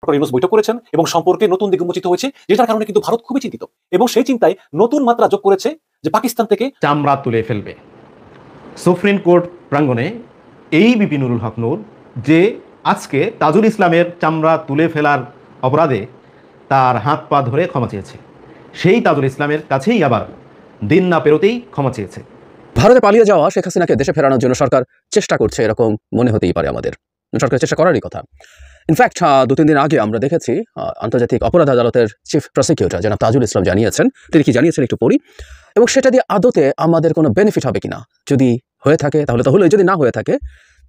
Doctor Yunus বৈঠক করেছেন এবং সম্পর্কে নতুন দিক উন্মোচিত হয়েছে, যেটার কারণে কিন্তু ভারত খুবই চিন্তিত এবং সেই চিন্তায় নতুন মাত্রা যোগ করেছে যে পাকিস্তান থেকে চামড়া তুলে ফেলবে। সুপ্রিম কোর্ট প্রাঙ্গণে এই বিপি নুরুল হক নূর যে আজকে তাজুল ইসলামের চামড়া তুলে ফেলার অপরাধে তার হাত পা ধরে ক্ষমা চেয়েছে, সেই তাজুল ইসলামের কাছেই আবার দিন না পেরোতেই ক্ষমা চেয়েছে। ভারতে পালিয়ে যাওয়া শেখ হাসিনাকে দেশে ফেরানোর জন্য সরকার চেষ্টা করছে, এরকম মনে হতেই পারে আমাদের। সরকার চেষ্টা করারই কথা। ইনফ্যাক্ট 2-3 দিন আগে আমরা দেখেছি আন্তর্জাতিক অপরাধ আদালতের চিফ প্রসিকিউটর জনাব তাজুল ইসলাম জানিয়েছেন, তিনি কি জানিয়েছেন একটু পড়ি, এবং সেটা দিয়ে আদতে আমাদের কোনো বেনিফিট হবে কিনা, যদি হয়ে থাকে তাহলে তো হলোই, যদি না হয়ে থাকে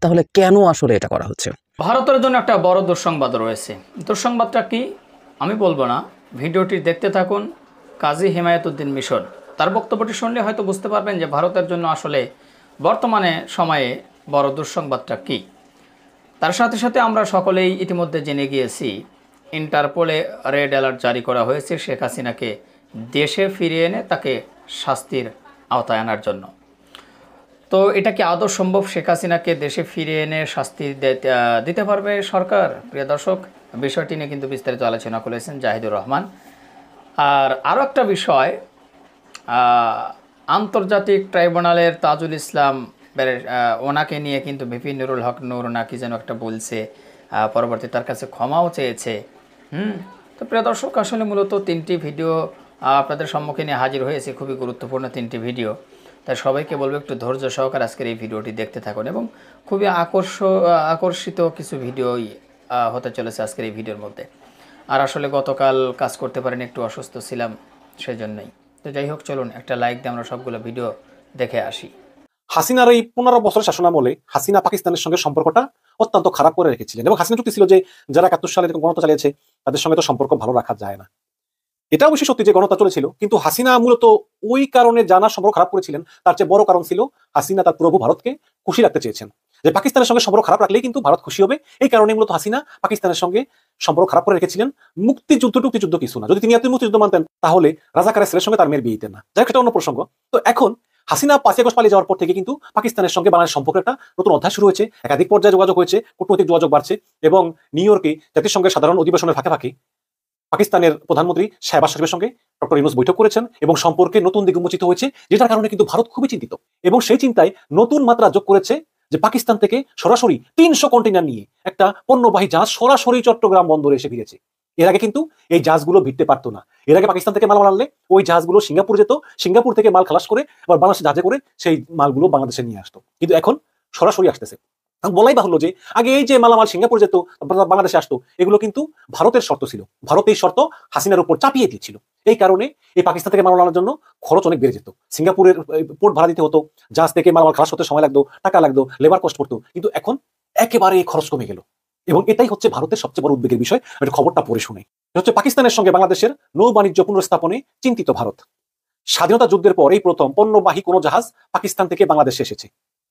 তাহলে কেন আসলে এটা করা হচ্ছে। ভারতের জন্য একটা বড় দুঃসংবাদ রয়েছে। দুঃসংবাদটা কি আমি বলবো না, ভিডিওটি দেখতে থাকুন। কাজী হিমায়তুদ্দিন মিশন তার বক্তব্যটি শুনলে হয়তো বুঝতে পারবেন যে ভারতের জন্য আসলে বর্তমানে সময়ে বড় দুঃসংবাদটা কি। তার সাথে সাথে আমরা সকলেই ইতিমধ্যে জেনে গিয়েছি, ইন্টারপোলে রেড অ্যালার্ট জারি করা হয়েছে শেখ হাসিনাকে দেশে ফিরিয়ে এনে তাকে শাস্তির আওতায় আনার জন্য। তো এটা কি আদৌ সম্ভব? শেখ হাসিনাকে দেশে ফিরিয়ে এনে শাস্তি দিতে পারবে সরকার? প্রিয় দর্শক, বিষয়টি নিয়ে কিন্তু বিস্তারিত আলোচনা করেছেন জাহিদুর রহমান। আর আরও একটা বিষয়, আন্তর্জাতিক ট্রাইব্যুনালের তাজুল ইসলাম ওনাকে নিয়ে কিন্তু বিপি নুরুল হক নূর নাকি যেন একটা বলছে, পরবর্তী তার কাছে ক্ষমাও চেয়েছে। তো প্রিয় দর্শক, আসলে মূলত 3টি ভিডিও আপনাদের সম্মুখে নিয়ে হাজির হয়েছে, খুবই গুরুত্বপূর্ণ 3টি ভিডিও। তাই সবাইকে বলবো একটু ধৈর্য সহকারে আজকের এই ভিডিওটি দেখতে থাকুন, এবং খুবই আকর্ষিত কিছু ভিডিওই হতে চলেছে আজকের এই ভিডিওর মধ্যে। আর আসলে গতকাল কাজ করতে পারিনি, একটু অসুস্থ ছিলাম, সেই জন্যই। তো যাই হোক, চলুন একটা লাইক দিয়ে আমরা সবগুলো ভিডিও দেখে আসি। হাসিনার এই 15 বছরের শাসনামলে হাসিনা পাকিস্তানের সঙ্গে সম্পর্কটা অত্যন্ত খারাপ করে রেখেছিলেন এবং হাসিনা চুক্তি ছিল যে যারা 71 সালে গণহত্যা চালিয়েছে তাদের সঙ্গে তো সম্পর্ক ভালো রাখা যায় না। এটা অবশ্যই সত্যি যে গণহত্যা চলেছিল, কিন্তু হাসিনা মূলত ওই কারণে জানা সম্পর্ক খারাপ করেছিলেন। তার চেয়ে বড় কারণ ছিল হাসিনা তার প্রভু ভারতকে খুশি রাখতে চেয়েছেন, যে পাকিস্তানের সঙ্গে সম্পর্ক খারাপ রাখলেই কিন্তু ভারত খুশি হবে। এই কারণে মূলত হাসিনা পাকিস্তানের সঙ্গে সম্পর্ক খারাপ করে রেখেছিলেন। মুক্তিযুদ্ধ কিছু না, যদি তিনি এত মুক্তিযুদ্ধ মানতেন তাহলে রাজাকারের ছেলের সঙ্গে তার মেয়ের বিয়ে দিতেন না। যাই হোক, এটা অন্য প্রসঙ্গ। তো এখন হাসিনা 5 আগস্ট পালিয়ে যাওয়ার পর থেকে কিন্তু পাকিস্তানের সঙ্গে বাংলাদেশ সম্পর্কে একটা নতুন অধ্যায় শুরু হয়েছে। একাধিক পর্যায়ে যোগাযোগ হয়েছে, কূটনৈতিক যোগাযোগ বাড়ছে এবং নিউ ইয়র্কে জাতিসংঘের সাধারণ অধিবেশনের ফাঁকে ফাঁকে পাকিস্তানের প্রধানমন্ত্রী শাহবাজ শরীফের সঙ্গে ডক্টর ইউনূস বৈঠক করেছেন এবং সম্পর্কে নতুন দিক উন্মোচিত হয়েছে, যেটার কারণে কিন্তু ভারত খুবই চিন্তিত এবং সেই চিন্তায় নতুন মাত্রা যোগ করেছে যে পাকিস্তান থেকে সরাসরি 300 কন্টেইনার নিয়ে একটা পণ্যবাহী জাহাজ সরাসরি চট্টগ্রাম বন্দরে এসে ভিড়েছে। এর আগে কিন্তু এই জাহাজগুলো ভিড়তে পারতো না। এর আগে পাকিস্তান থেকে মাল আনলে ওই জাহাজগুলো সিঙ্গাপুর যেত, সিঙ্গাপুর থেকে মাল খালাস করে আবার বাংলাদেশে জাহাজে করে সেই মালগুলো বাংলাদেশে নিয়ে আসতো, কিন্তু এখন সরাসরি আসতেছে। বলাই বাহুল্য যে আগে এই যে মালামাল সিঙ্গাপুর যেত, বাংলাদেশে আসতো, এগুলো কিন্তু ভারতের শর্ত ছিল। ভারত এই শর্ত হাসিনার উপর চাপিয়ে দিয়েছিল। এই কারণে এই পাকিস্তান থেকে মালামাল আনার জন্য খরচ অনেক বেড়ে যেত। সিঙ্গাপুরের পোর্ট ভাড়া দিতে হতো, জাহাজ থেকে মালামাল খালাস হতে সময় লাগতো, টাকা লাগতো, লেবার কস্ট পড়তো, কিন্তু এখন একেবারে খরচ কমে গেল এবং এটাই হচ্ছে ভারতের সবচেয়ে বড় উদ্বেগের বিষয়। এটা খবরটা পড়ে শুনে হচ্ছে পাকিস্তানের সঙ্গে বাংলাদেশের নৌ বাণিজ্য পুনর্স্থাপনে চিন্তিত ভারত। স্বাধীনতা যুদ্ধের পর এই প্রথম পণ্যবাহী কোনো জাহাজ পাকিস্তান থেকে বাংলাদেশে এসেছে।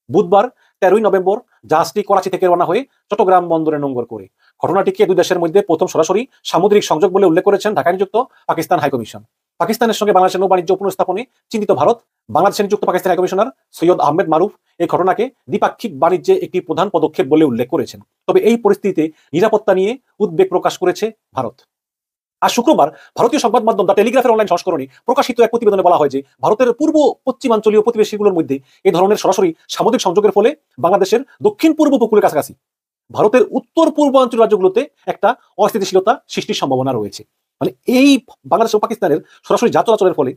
বুধবার 13 নভেম্বর জাহাজটি করাচি থেকে রওনা হয়ে চট্টগ্রাম বন্দরে নোঙ্গর করে। ঘটনাটিকে দুই দেশের মধ্যে প্রথম সরাসরি সামুদ্রিক সংযোগ বলে উল্লেখ করেছেন ঢাকায় নিযুক্ত পাকিস্তান হাইকমিশন। পাকিস্তানের সঙ্গে বাংলাদেশের নৌ বাণিজ্য পুনর্স্থাপনে চিন্তিত ভারত। বাংলাদেশে নিযুক্ত পাকিস্তান হাইকমিশনার সৈয়দ আহমেদ মারুফ এই ঘটনাকে দ্বিপাক্ষিক বাণিজ্যে একটি প্রধান পদক্ষেপ বলে উল্লেখ করেছেন। তবে এই পরিস্থিতিতে নিরাপত্তা নিয়ে উদ্বেগ প্রকাশ করেছে ভারত। আজ শুক্রবার ভারতীয় সংবাদ মাধ্যম দ্য টেলিগ্রাফের অনলাইন সংস্করণে প্রকাশিত এক প্রতিবেদনে বলা হয় যে ভারতের পূর্ব পশ্চিমাঞ্চলীয় প্রতিবেশীগুলোর মধ্যে এই ধরনের সরাসরি সামুদ্রিক সংযোগের ফলে বাংলাদেশের দক্ষিণ পূর্ব উপকূলের কাছাকাছি ভারতের উত্তর পূর্বাঞ্চল রাজ্যগুলোতে একটা অস্থিতিশীলতা সৃষ্টির সম্ভাবনা রয়েছে। মানে এই বাংলাদেশ ও পাকিস্তানের সরাসরি জাহাজ চলাচলের ফলে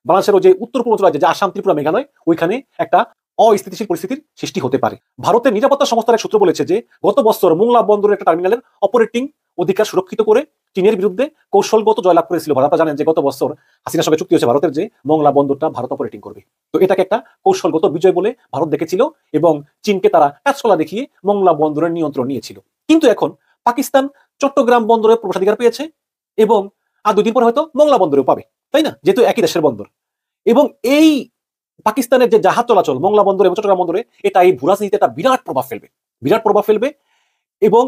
বাংলাদেশের যে উত্তর পূর্বাঞ্চল রাজ্যে, যে আসাম, ত্রিপুরা, মেঘালয়, ওইখানে একটা অস্থিতিশীল পরিস্থিতির সৃষ্টি হতে পারে। ভারতের নিরাপত্তা সংস্থার এক সূত্র বলেছে যে গত বছর মোংলা বন্দরের একটা টার্মিনালের অপারেটিং অধিকার সুরক্ষিত করে চীনের বিরুদ্ধে কৌশলগত জয়লাভ করেছিল ভারত। আপনারা জানেন যে গত বছর হাসিনার সঙ্গে চুক্তি হয়েছে ভারতের যে মোংলা বন্দরটা ভারত অপারেটিং করবে। তো এটাকে একটা কৌশলগত বিজয় বলে ভারত দেখেছিল এবং চীনকে তারা কাজকলা দেখিয়ে মোংলা বন্দরের নিয়ন্ত্রণ নিয়েছিল। কিন্তু এখন পাকিস্তান চট্টগ্রাম বন্দরে প্রবেশাধিকার পেয়েছে এবং আর 2 দিন পর হয়তো মোংলা বন্দরেও পাবে, তাই না? যেহেতু একই দেশের বন্দর। এবং এই পাকিস্তানের যে জাহাজ চলাচল মোংলা বন্দরে এবং চট্টগ্রাম বন্দরে, এটা এই ভূরাজনীতিতে একটা বিরাট প্রভাব ফেলবে। এবং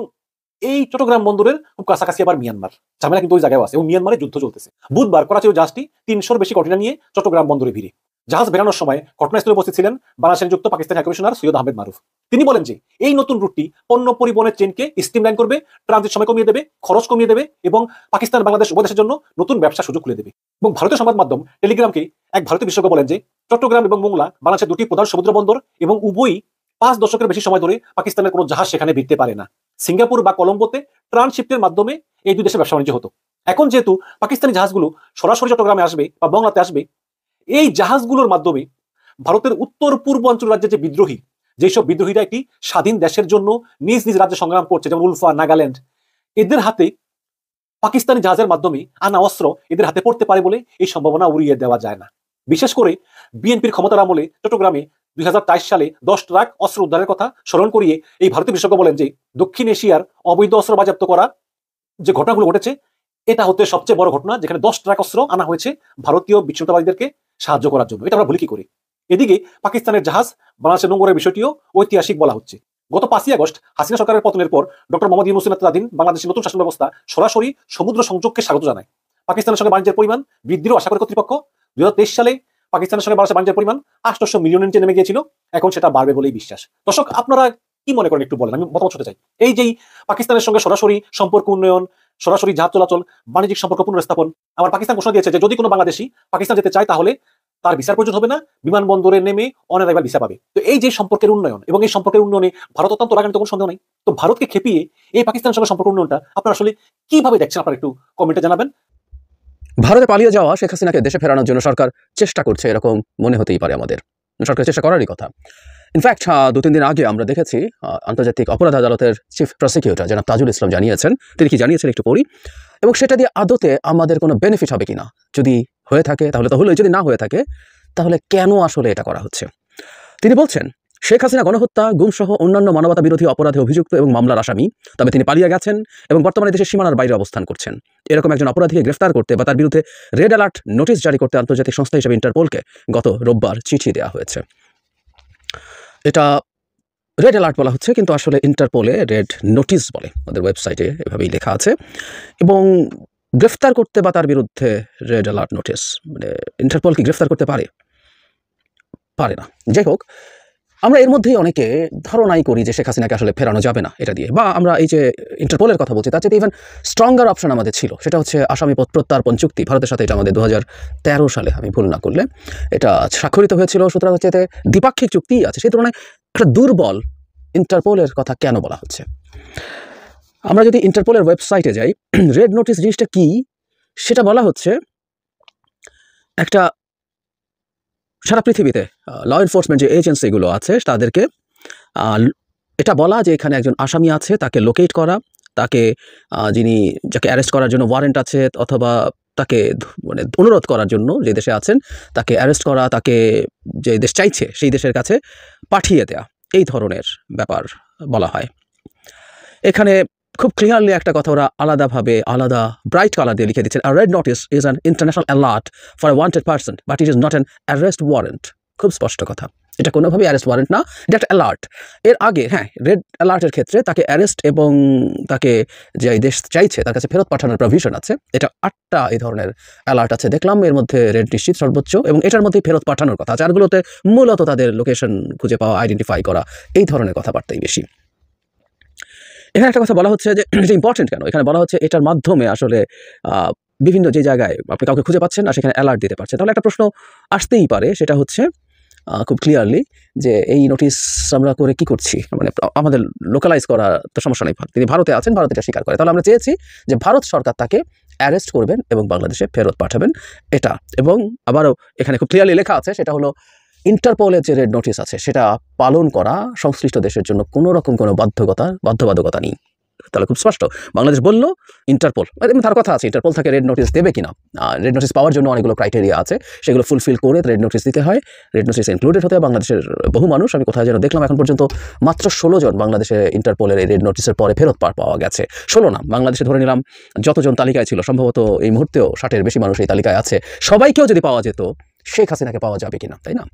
এই চট্টগ্রাম বন্দরের খুব কাছাকাছি আবার মিয়ানমার, ঝামেলা কিন্তু ওই জায়গায় আছে এবং মিয়ানমারে যুদ্ধ চলতেছে। বুধবার করাচি জাহাজটি 300-র বেশি কন্টেইনার নিয়ে চট্টগ্রাম বন্দরে ভিড়ে। জাহাজ বেরানোর সময় ঘটনাস্থলে উপস্থিত ছিলেন বাংলাদেশ নিযুক্ত পাকিস্তানি হাইকমিশনার সৈয়দ আহমেদ মারুফ। তিনি বলেন যে এই নতুন রুটটি পণ্য পরিবহনের চেনকে স্ট্রিমলাইন করবে, ট্রানজিট সময় কমিয়ে দেবে, খরচ কমিয়ে দেবে এবং পাকিস্তান বাংলাদেশ উভয় দেশের জন্য নতুন ব্যবসা সুযোগ খুলে দেবে। এবং ভারতীয় সংবাদ মাধ্যম টেলিগ্রামকে এক ভারতীয় বিশেষজ্ঞ বলেন যে চট্টগ্রাম এবং মোংলা বাংলাদেশের দুটি প্রধান সমুদ্র বন্দর এবং উভয়ই 5 দশকের বেশি সময় ধরে পাকিস্তানের কোনো জাহাজ সেখানে ভিড়তে পারে না। সিঙ্গাপুর বা কলম্বোতে ট্রানশিপ্টের মাধ্যমে এই দুই দেশের ব্যবসা বাণিজ্য হতো। এখন যেহেতু পাকিস্তানি জাহাজগুলো সরাসরি চট্টগ্রামে আসবে বা বাংলাতে আসবে, এই জাহাজগুলোর মাধ্যমে ভারতের উত্তর পূর্বাঞ্চল রাজ্যের যে বিদ্রোহী, যেসব বিদ্রোহীরা একটি স্বাধীন দেশের জন্য নিজ নিজ রাজ্যে সংগ্রাম করছে, যেমন উলফা, নাগাল্যান্ড, এদের হাতে পাকিস্তানি জাহাজের মাধ্যমে আনা অস্ত্র এদের হাতে পড়তে পারে বলে এই সম্ভাবনা উড়িয়ে দেওয়া যায় না। বিশেষ করে বিএনপির ক্ষমতার আমলে চট্টগ্রামে 2023 সালে 10 ট্রাক অস্ত্র উদ্ধারের কথা স্মরণ করিয়ে এই ভারতীয় বিশেষজ্ঞ বলেন যে দক্ষিণ এশিয়ার অবৈধ অস্ত্র বাজেয়াপ্ত করা যে ঘটনাগুলো ঘটেছে, এটা হতে সবচেয়ে বড় ঘটনা, যেখানে 10 ট্রাক অস্ত্র আনা হয়েছে ভারতীয় বিচ্ছিন্নতাবাদীদেরকে সাহায্য করার জন্য। এটা আমরা ভুলি কি করে? এদিকে পাকিস্তানের জাহাজ বাংলাদেশের নোঙরের বিষয়টিও ঐতিহাসিক বলা হচ্ছে। গত 5ই আগস্ট হাসিনা সরকারের পতনের পর ডক্টর মোহাম্মদ ইউনূস নেতৃত্বাধীন বাংলাদেশের নতুন শাসন ব্যবস্থা সরাসরি সমুদ্র সংযোগকে স্বাগত জানায়। পাকিস্তানের সঙ্গে বাণিজ্যের পরিমাণ বৃদ্ধিরও আশা করে কর্তৃপক্ষ। 2023 সালে পাকিস্তানের সঙ্গে বাংলাদেশের বাণিজ্যের পরিমাণ 800 মিলিয়নের নিচে নেমে গিয়েছিল, এখন সেটা বাড়বে বলেই বিশ্বাস। দর্শক, আপনারা কি মনে করেন একটু বলেন, আমি মতামত শুনতে চাই। এই যে পাকিস্তানের সঙ্গে সরাসরি সম্পর্ক উন্নয়ন, সরাসরি জাহাজ চলাচল, বাণিজ্যিক সম্পর্ক পুনর্স্থাপন, আবার পাকিস্তান ঘোষণা দিয়েছে যে যদি কোনো বাংলাদেশি পাকিস্তান যেতে চায় তাহলে তার ভিসার প্রয়োজন হবে না, বিমানবন্দরে নেমে অন অ্যারাইভাল ভিসা পাবে। তো এই যে সম্পর্কের উন্নয়ন এবং এই সম্পর্কের উন্নয়নে ভারত অত্যন্ত রাগান্বিত, কোনো সন্দেহ নেই। তো ভারতকে খেপিয়ে এই পাকিস্তানের সঙ্গে সম্পর্ক উন্নয়নটা আপনারা আসলে কিভাবে দেখছেন, আপনারা একটু কমেন্টে জানাবেন। ভারতে পালিয়ে যাওয়া শেখ হাসিনাকে দেশে ফেরানোর জন্য সরকার চেষ্টা করছে, এরকম মনে হতেই পারে আমাদের। সরকার চেষ্টা করারই কথা। ইনফ্যাক্ট 2-3 দিন আগে আমরা দেখেছি আন্তর্জাতিক অপরাধ আদালতের চিফ প্রসিকিউটর জনাব তাজুল ইসলাম জানিয়েছেন, তিনি কি জানিয়েছেন একটু পড়ি, এবং সেটা দিয়ে আদতে আমাদের কোনো বেনিফিট হবে কিনা, যদি হয়ে থাকে তাহলে তো হলো, যদি না হয়ে থাকে তাহলে কেন আসলে এটা করা হচ্ছে। তিনি বলছেন, শেখ হাসিনা গণহত্যা, গুমসহ অন্যান্য মানবতা বিরোধী অপরাধে অভিযুক্ত এবং মামলার আসামি, তবে তিনি পালিয়ে গেছেন এবং বর্তমানে দেশের সীমানার বাইরে অবস্থান করছেন। এরকম একজন অপরাধীকে গ্রেফতার করতে বা তার বিরুদ্ধে রেড অ্যালার্ট নোটিশ জারি করতে আন্তর্জাতিক সংস্থা হিসেবে ইন্টারপোলকে গত রোববার চিঠি দেওয়া হয়েছে। এটা রেড অ্যালার্ট বলা হচ্ছে, কিন্তু আসলে ইন্টারপোলে রেড নোটিশ বলে, ওদের ওয়েবসাইটে এভাবেই লেখা আছে। এবং গ্রেফতার করতে বা তার বিরুদ্ধে রেড অ্যালার্ট নোটিশ, মানে ইন্টারপোল কি গ্রেফতার করতে পারে? পারে না। যাই হোক, আমরা এর মধ্যেই অনেকে ধারণাই করি যে শেখ হাসিনাকে আসলে ফেরানো যাবে না এটা দিয়ে, বা আমরা এই যে ইন্টারপোলের কথা বলছি তার চেয়ে ইভেন স্ট্রঙ্গার অপশন আমাদের ছিল, সেটা হচ্ছে আসামি প্রত্যার্পণ চুক্তি ভারতের সাথে। এটা আমাদের 2013 সালে, আমি ভুল না করলে, এটা স্বাক্ষরিত হয়েছিল। সুতরাং হচ্ছে এতে দ্বিপাক্ষিক চুক্তিই আছে। সেই তুলনায় একটা দুর্বল ইন্টারপোলের কথা কেন বলা হচ্ছে? আমরা যদি ইন্টারপোলের ওয়েবসাইটে যাই, রেড নোটিশ জিনিসটা কি সেটা বলা হচ্ছে, একটা সারা পৃথিবীতে ল এনফোর্সমেন্ট যে এজেন্সিগুলো আছে তাদেরকে এটা বলা যে এখানে একজন আসামি আছে, তাকে লোকেট করা, তাকে যাকে অ্যারেস্ট করার জন্য ওয়ারেন্ট আছে, অথবা তাকে মানে অনুরোধ করার জন্য যে দেশে আছেন তাকে অ্যারেস্ট করা, তাকে যে দেশ চাইছে সেই দেশের কাছে পাঠিয়ে দেয়া, এই ধরনের ব্যাপার বলা হয়। এখানে খুব ক্লিয়ারলি একটা কথা ওরা আলাদা ব্রাইট কালার দিয়ে লিখে দিচ্ছেন, a red notice is an international alert for a wanted person but it is not an arrest warrant। খুব স্পষ্ট কথা, এটা কোনোভাবে অ্যারেস্ট ওয়ারেন্ট না, এটা একটা অ্যালার্ট। এর আগে হ্যাঁ, রেড অ্যালার্টের ক্ষেত্রে তাকে অ্যারেস্ট এবং তাকে যে দেশ চাইছে তার কাছে ফেরত পাঠানোর প্রভিশন আছে। এটা 8টা এই ধরনের অ্যালার্ট আছে দেখলাম, এর মধ্যে রেড নিশ্চিত সর্বোচ্চ, এবং এটার মধ্যে ফেরত পাঠানোর কথা আছে। আরগুলোতে মূলত তাদের লোকেশন খুঁজে পাওয়া, আইডেন্টিফাই করা, এই ধরনের কথাবার্তাই বেশি। এখানে একটা কথা বলা হচ্ছে যে এটা ইম্পর্টেন্ট কেন, এখানে বলা হচ্ছে এটার মাধ্যমে আসলে বিভিন্ন যে জায়গায় আপনি কাউকে খুঁজে পাচ্ছেন না সেখানে অ্যালার্ট দিতে পারছেন। তাহলে একটা প্রশ্ন আসতেই পারে, সেটা হচ্ছে খুব ক্লিয়ারলি যে এই নোটিশ আমরা করে কি করছি, মানে আমাদের লোকালাইজ করা তো সমস্যা নেই, তিনি ভারতে আছেন, ভারত এটা স্বীকার করে। তাহলে আমরা চেয়েছি যে ভারত সরকার তাকে অ্যারেস্ট করবেন এবং বাংলাদেশে ফেরত পাঠাবেন এটা। এবং আবারও এখানে খুব ক্লিয়ারলি লেখা আছে, সেটা হলো ইন্টারপোলের যে রেড নোটিশ আছে সেটা পালন করা সংশ্লিষ্ট দেশের জন্য কোনো রকম কোনো বাধ্যবাধকতা নেই। তাহলে খুব স্পষ্ট বাংলাদেশ বলল ইন্টারপোল, তার কথা আছে ইন্টারপোল থেকে রেড নোটিশ দেবে কিনা। রেড নোটিশ পাওয়ার জন্য অনেকগুলো ক্রাইটেরিয়া আছে, সেগুলো ফুলফিল করে রেড নোটিশ দিতে হয়। রেড নোটিশ ইনক্লুডেড হতে হয় বাংলাদেশের বহু মানুষ, আমি কোথায় যেন দেখলাম এখন পর্যন্ত মাত্র 16 জন বাংলাদেশে ইন্টারপোলের এই রেড নোটিশের পরে ফেরত পাওয়া গেছে। 16 না, বাংলাদেশে ধরে নিলাম যতজন তালিকায় ছিল, সম্ভবত এই মুহূর্তেও 60-এর বেশি মানুষ এই তালিকায় আছে। সবাইকেও যদি পাওয়া যেত শেখ হাসিনাকে পাওয়া যাবে কিনা, তাই না?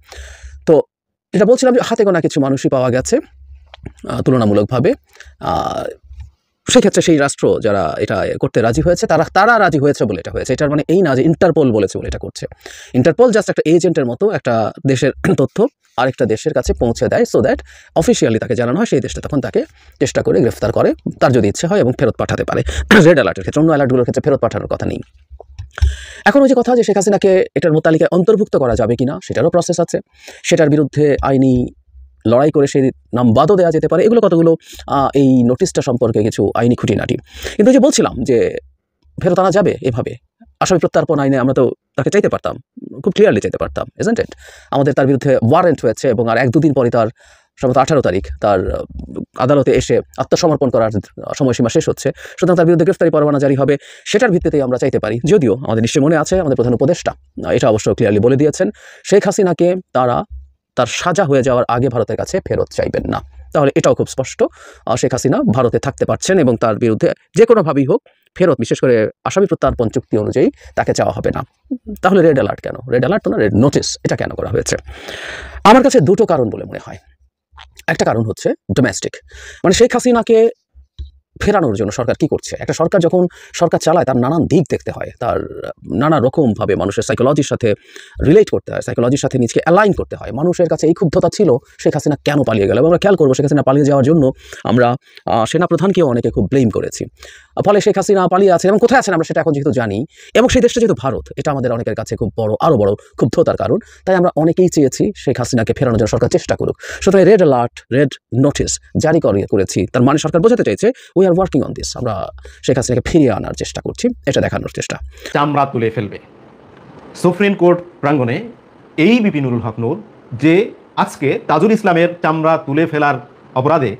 তো যেটা বলছিলাম যে হাতে গোনা কিছু মানুষই পাওয়া গেছে তুলনামূলকভাবে। সেক্ষেত্রে সেই রাষ্ট্র যারা এটা করতে রাজি হয়েছে তারা রাজি হয়েছে বলে এটা হয়েছে। এটার মানে এই না যে ইন্টারপোল বলেছে বলে এটা করছে। ইন্টারপোল জাস্ট একটা এজেন্টের মতো একটা দেশের তথ্য আরেকটা দেশের কাছে পৌঁছে দেয়, সো দ্যাট অফিসিয়ালি তাকে জানানো হয়, সেই দেশটা তখন তাকে চেষ্টা করে গ্রেফতার করে, তার যদি ইচ্ছে হয়, এবং ফেরত পাঠাতে পারে। রেড অ্যালার্টের ক্ষেত্রে, অন্য অ্যালার্টগুলোর ক্ষেত্রে ফেরত পাঠানোর কথা নেই। এখন ওই যে কথা যে শেখ হাসিনাকে এটার তালিকায় অন্তর্ভুক্ত করা যাবে কিনা সেটারও প্রসেস আছে, সেটার বিরুদ্ধে আইনি লড়াই করে সেই নাম বাদও দেওয়া যেতে পারে। এগুলো কতগুলো এই নোটিশটা সম্পর্কে কিছু আইনি খুঁটিনাটি। কিন্তু যে বলছিলাম যে ফেরত আনা যাবে এভাবে, আসামি প্রত্যার্পণ আইনে আমরা তো তাকে চাইতে পারতাম, খুব ক্লিয়ারলি চাইতে পারতাম, ইজন্ট ইট? আমাদের তার বিরুদ্ধে ওয়ারেন্ট হয়েছে এবং আর 1-2 দিন পরে তার সম্ভবত 18 তারিখ তার আদালতে এসে আত্মসমর্পণ করার সময়সীমা শেষ হচ্ছে, সুতরাং তার বিরুদ্ধে গ্রেফতারি পরোয়ানা জারি হবে। সেটার ভিত্তিতেই আমরা চাইতে পারি। যদিও আমাদের নিশ্চয়ই মনে আছে আমাদের প্রধান উপদেষ্টা এটা অবশ্য ক্লিয়ারলি বলে দিয়েছেন, শেখ হাসিনাকে তারা তার সাজা হয়ে যাওয়ার আগে ভারতের কাছে ফেরত চাইবেন না। তাহলে এটাও খুব স্পষ্ট, শেখ হাসিনা ভারতে থাকতে পারছেন এবং তার বিরুদ্ধে যে কোনোভাবেই হোক ফেরত, বিশেষ করে আসামি প্রত্যার্পণ চুক্তি অনুযায়ী তাকে চাওয়া হবে না। তাহলে রেড অ্যালার্ট কেন? রেড অ্যালার্ট তো না, রেড নোটিস এটা কেন করা হয়েছে? আমার কাছে দুটো কারণ বলে মনে হয়। একটা কারণ হচ্ছে ডোমেস্টিক, মানে শেখ হাসিনাকে ফেরানোর জন্য সরকার কি করছে। একটা সরকার যখন সরকার চালায় তার নানান দিক দেখতে হয়, তার নানা রকমভাবে মানুষের সাইকোলজির সাথে রিলেট করতে হয়, সাইকোলজির সাথে নিজেকে অ্যালাইন করতে হয়। মানুষের কাছে এই ক্ষুব্ধতা ছিল শেখ হাসিনা কেন পালিয়ে গেল, এবং আমরা খেয়াল করবো শেখ হাসিনা পালিয়ে যাওয়ার জন্য আমরা সেনাপ্রধানকেও অনেকে খুব ব্লেম করেছি। ফলে শেখ হাসিনা পালিয়ে আছেন এবং কোথায় আছেন আমরা সেটা এখন যেহেতু জানি, এবং সেই দেশটা যেহেতু ভারত, এটা আমাদের অনেকের কাছে খুব আরও বড় ক্ষুব্ধতার কারণ। তাই আমরা অনেকেই চেয়েছি শেখ হাসিনাকে ফেরানোর জন্য সরকার চেষ্টা করুক। সুতরাং রেড অ্যালার্ট, রেড নোটিস জারি করেছি, তার মানে সরকার বোঝাতে চাইছে we are working on this, আমরা শেখ হাসিনাকে ফিরিয়ে আনার চেষ্টা করছি, এটা দেখানোর চেষ্টা। চামড়া তুলে ফেলবে। সুপ্রিম কোর্ট প্রাঙ্গণে এই বিপি নুরুল হক নূর যে আজকে তাজুল ইসলামের চামড়া তুলে ফেলার অপরাধে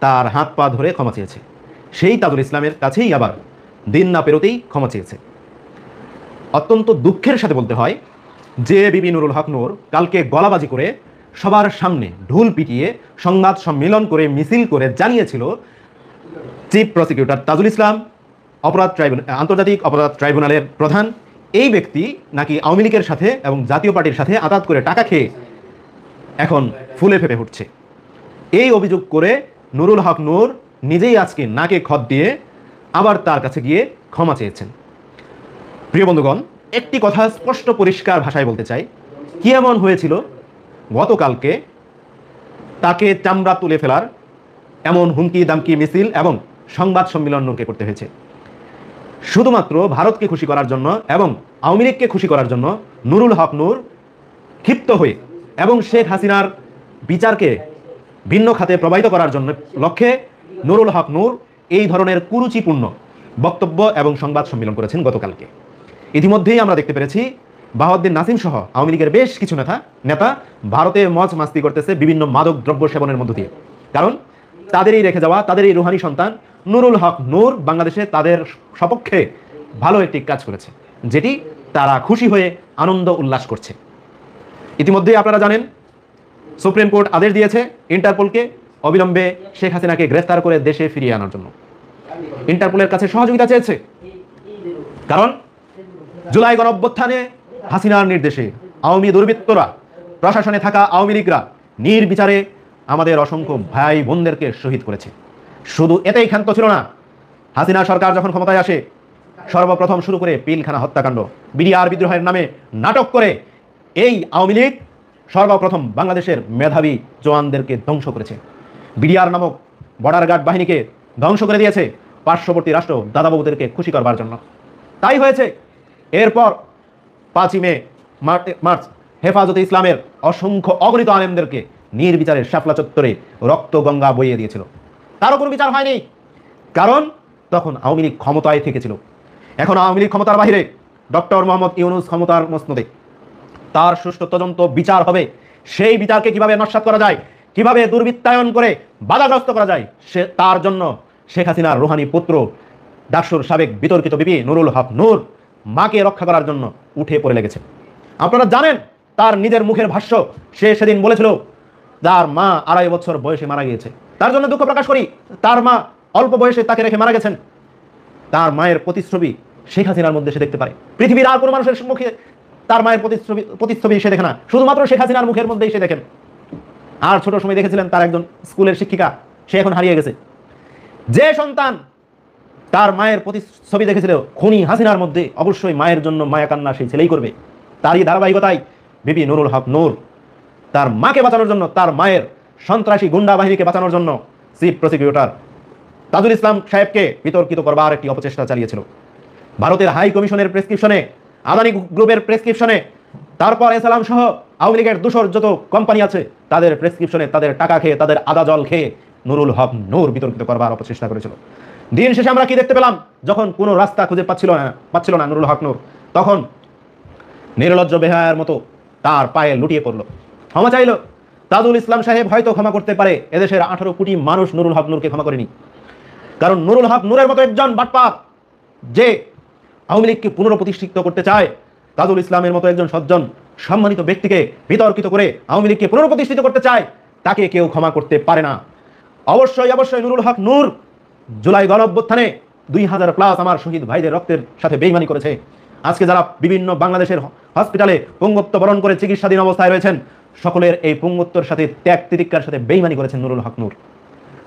তার হাত পা ধরে ক্ষমা চেয়েছে, সেই তাজুল ইসলামের কাছেই আবার দিন না পেরোতেই ক্ষমা চেয়েছে। অত্যন্ত দুঃখের সাথে বলতে হয় যে বিপি নুরুল হক নূর কালকে গলাবাজি করে সবার সামনে ঢুল পিটিয়ে সংবাদ সম্মেলন করে মিছিল করে জানিয়েছিল চিফ প্রসিকিউটর তাজুল ইসলাম আন্তর্জাতিক অপরাধ ট্রাইব্যুনালের প্রধান, এই ব্যক্তি নাকি আওয়ামী লীগের সাথে এবং জাতীয় পার্টির সাথে আতাত করে টাকা খেয়ে এখন ফুলে ফেপে উঠছে। এই অভিযোগ করে নুরুল হক নূর নিজেই আজকে নাকে খত দিয়ে আবার তার কাছে গিয়ে ক্ষমা চেয়েছেন। প্রিয় বন্ধুগণ, একটি কথা স্পষ্ট পরিষ্কার ভাষায় বলতে চাই, কি এমন হয়েছিল গতকালকে তাকে চামড়া তুলে ফেলার এমন হুমকি দামকি মিছিল এবং সংবাদ সম্মেলন নূরকে করতে হয়েছে? শুধুমাত্র ভারতকে খুশি করার জন্য এবং আওয়ামী লীগকে খুশি করার জন্য নুরুল হক নূর ক্ষিপ্ত হয়ে এবং শেখ হাসিনার বিচারকে ভিন্ন খাতে প্রবাহিত করার জন্য লক্ষ্যে নুরুল হক নূর এই ধরনের কুরুচিপূর্ণ বক্তব্য এবং সংবাদ সম্মেলন করেছেন গতকালকে। ইতিমধ্যেই আমরা দেখতে পেরেছি বাহাউদ্দিন নাসিম সহ আওয়ামী লীগের বেশ কিছু নেতা ভারতে মজ মাস্তি করতেছে বিভিন্ন মাদক দ্রব্য সেবনের মধ্য দিয়ে। কারণ তাদেরই রেখে যাওয়া, তাদেরই রুহানি সন্তান নুরুল হক নূর বাংলাদেশে তাদের সপক্ষে ভালো একটি কাজ করেছে, যেটি তারা খুশি হয়ে আনন্দ উল্লাস করছে। ইতিমধ্যেই আপনারা জানেন সুপ্রিম কোর্ট আদেশ দিয়েছে ইন্টারপোলকে অবিলম্বে শেখ হাসিনাকে গ্রেফতার করে দেশে ফিরিয়ে আনার জন্য। ইন্টারপোলের কাছে সহযোগিতা চেয়েছে, কারণ জুলাই গণঅভ্যুত্থানে হাসিনার নির্দেশে আওয়ামী দুর্বৃত্তরা, প্রশাসনে থাকা আওয়ামী লীগরা নির্বিচারে আমাদের অসংখ্য ভাই বোনদেরকে শহীদ করেছে। শুধু এতেই ক্ষান্ত ছিল না, হাসিনা সরকার যখন ক্ষমতায় আসে সর্বপ্রথম শুরু করে পিলখানা হত্যাকাণ্ড, বিডিআর বিদ্রোহের নামে নাটক করে এই আওয়ামী লীগ সর্বপ্রথম বাংলাদেশের মেধাবী জওয়ানদেরকে ধ্বংস করেছে। বিডিআর নামক বর্ডার গার্ড বাহিনীকে ধ্বংস করে দিয়েছে পার্শ্ববর্তী রাষ্ট্র দাদাবাবুদেরকে খুশি করবার জন্য। তাই হয়েছে এরপর 5ই মার্চ হেফাজতে ইসলামের অসংখ্য অগণিত আলেমদেরকে নির্বিচারে শাপলা চত্বরে রক্ত গঙ্গা বইয়ে দিয়েছিল। তারও কোনো বিচার হয়নি, কারণ তখন আওয়ামী লীগ ক্ষমতায় থেকেছিল। এখন আওয়ামী লীগ ক্ষমতার বাহিরে, ডক্টর মোহাম্মদ ইউনূস ক্ষমতার মসনদে, তার সুষ্ঠু তদন্ত বিচার হবে। সেই বিচারকে কিভাবে নস্যাৎ করা যায়, কিভাবে দুর্বৃত্তায়ন করে বাধাগ্রস্ত করা যায়, তার জন্য শেখ হাসিনার রুহানি পুত্র ডাকসুর সাবেক বিতর্কিত বিপি নুরুল হক নূর মাকে রক্ষা করার জন্য উঠে পড়ে লেগেছে। আপনারা জানেন তার নিজের মুখের ভাষ্য, সে সেদিন বলেছিল তার মা 2.5 বছর বয়সে মারা গিয়েছে। তার জন্য দুঃখ প্রকাশ করি, তার মা অল্প বয়সে তাকে রেখে মারা গেছেন। তার মায়ের প্রতিচ্ছবি শেখ হাসিনার মধ্যে সে দেখতে পারে। পৃথিবীর আর কোনো মানুষের মুখে তার মায়ের প্রতিচ্ছবি সে দেখে না, শুধুমাত্র শেখ হাসিনার মুখের মধ্যেই সে দেখেন। আর ছোট সময় দেখেছিলেন তার একজন স্কুলের শিক্ষিকা, সে এখন হারিয়ে গেছে। যে সন্তান তার মায়ের প্রতিচ্ছবি দেখেছিল খুনি হাসিনার মধ্যে, অবশ্যই মায়ের জন্য মায়া কান্না সেই ছেলেই করবে। তারই ধারাবাহিকতায় বিপি নুরুল হক নূর তার মাকে বাঁচানোর জন্য, তার মায়ের সন্ত্রাসী গুন্ডা বাহিনীকে বাঁচানোর জন্য চিফ প্রসিকিউটর তাজুল ইসলাম সাহেবকে বিতর্কিত করবার একটি অপচেষ্টা চালিয়েছিল। ভারতের হাই কমিশনের প্রেসক্রিপশনে, আদানি গ্রুপের প্রেসক্রিপশনে, তারপর এসালাম সহ আওয়ামী লীগের দোসর যত কোম্পানি আছে তাদের প্রেসক্রিপশনে, তাদের টাকা খেয়ে, তাদের আদা জল খেয়ে নুরুল হক নূর বিতর্কিত করবার অপচেষ্টা করেছিল। দিন শেষে আমরা কি দেখতে পেলাম? যখন কোনো রাস্তা খুঁজে পাচ্ছিল না নুরুল হক নূর, তখন নির্লজ্জ বেহায়ার মতো তার পায়ে লুটিয়ে পড়ল, ক্ষমা চাইল। তাজুল ইসলাম সাহেব হয়তো ক্ষমা করতে পারে, এদেশের 18 কোটি মানুষ নুরুল হক নূরকে ক্ষমা করেনি। কারণ নুরুল হক নূরের মতো একজন বাটপার যে আওয়ামী লীগকে পুনঃপ্রতিষ্ঠিত করতে চায়, তাজুল ইসলামের মতো একজন সজ্জন সম্মানিত ব্যক্তিকে বিতর্কিত করে আওয়ামী লীগকে পুনঃপ্রতিষ্ঠিত করতে চায়, তাকে কেউ ক্ষমা করতে পারে না। অবশ্যই অবশ্যই নুরুল হক নূর জুলাই গণঅভ্যুত্থানে 2000+ আমার শহীদ ভাইদের রক্তের সাথে বেইমানি করেছে। আজকে যারা বিভিন্ন বাংলাদেশের হসপিটালে পঙ্গুত্ব বরণ করে চিকিৎসাধীন অবস্থায় রয়েছেন, সকলের এই পঙ্গুত্বর সাথে ত্যাগ তিতিক্ষার সাথে বেইমানি করেছেন নুরুল হক নূর।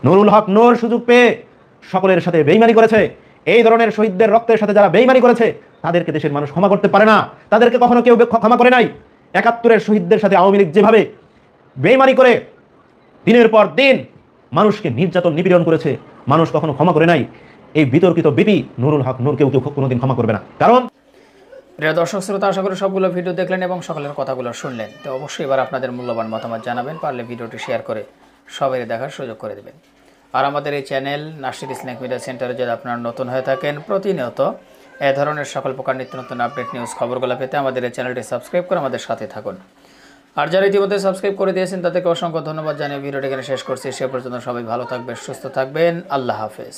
নুরুল হক নূর সুযোগ পেয়ে সকলের সাথে বেইমানি করেছে। এই ধরনের শহীদদের রক্তের সাথে যারা বেইমানি করেছে তাদেরকে দেশের মানুষ ক্ষমা করতে পারে না, তাদেরকে কখনো কেউ ক্ষমা করে নাই। 71-এর শহীদদের সাথে আওয়ামী লীগ যেভাবে বেইমানি করে দিনের পর দিন মানুষকে নির্যাতন নিপীড়ন করেছে, মানুষ কখনো ক্ষমা করে নাই। এই বিতর্কিত বিপি নুরুল হক নূর কেউ কোনোদিন ক্ষমা করবে না। কারণ প্রিয় দর্শক শ্রোতা, আশা করি সবগুলো ভিডিও দেখলেন এবং সকলের কথাগুলো শুনলেন। তো অবশ্যই এবার আপনাদের মূল্যবান মতামত জানাবেন, পারলে ভিডিওটি শেয়ার করে সবাই দেখার সুযোগ করে দেবেন। আর আমাদের এই চ্যানেল নাসির ইসলামিক মিডিয়া সেন্টারে যদি আপনারা নতুন হয়ে থাকেন, প্রতিনিয়ত এ ধরনের সকল প্রকার নিত্য নতুন আপডেট নিউজ খবরগুলো পেতে আমাদের এই চ্যানেলটি সাবস্ক্রাইব করে আমাদের সাথে থাকুন। আর যারা ইতিমধ্যে সাবস্ক্রাইব করে দিয়েছেন তাদেরকে অসংখ্য ধন্যবাদ জানিয়ে ভিডিওটি এখানে শেষ করছি। সে পর্যন্ত সবাই ভালো থাকবেন, সুস্থ থাকবেন। আল্লাহ হাফেজ।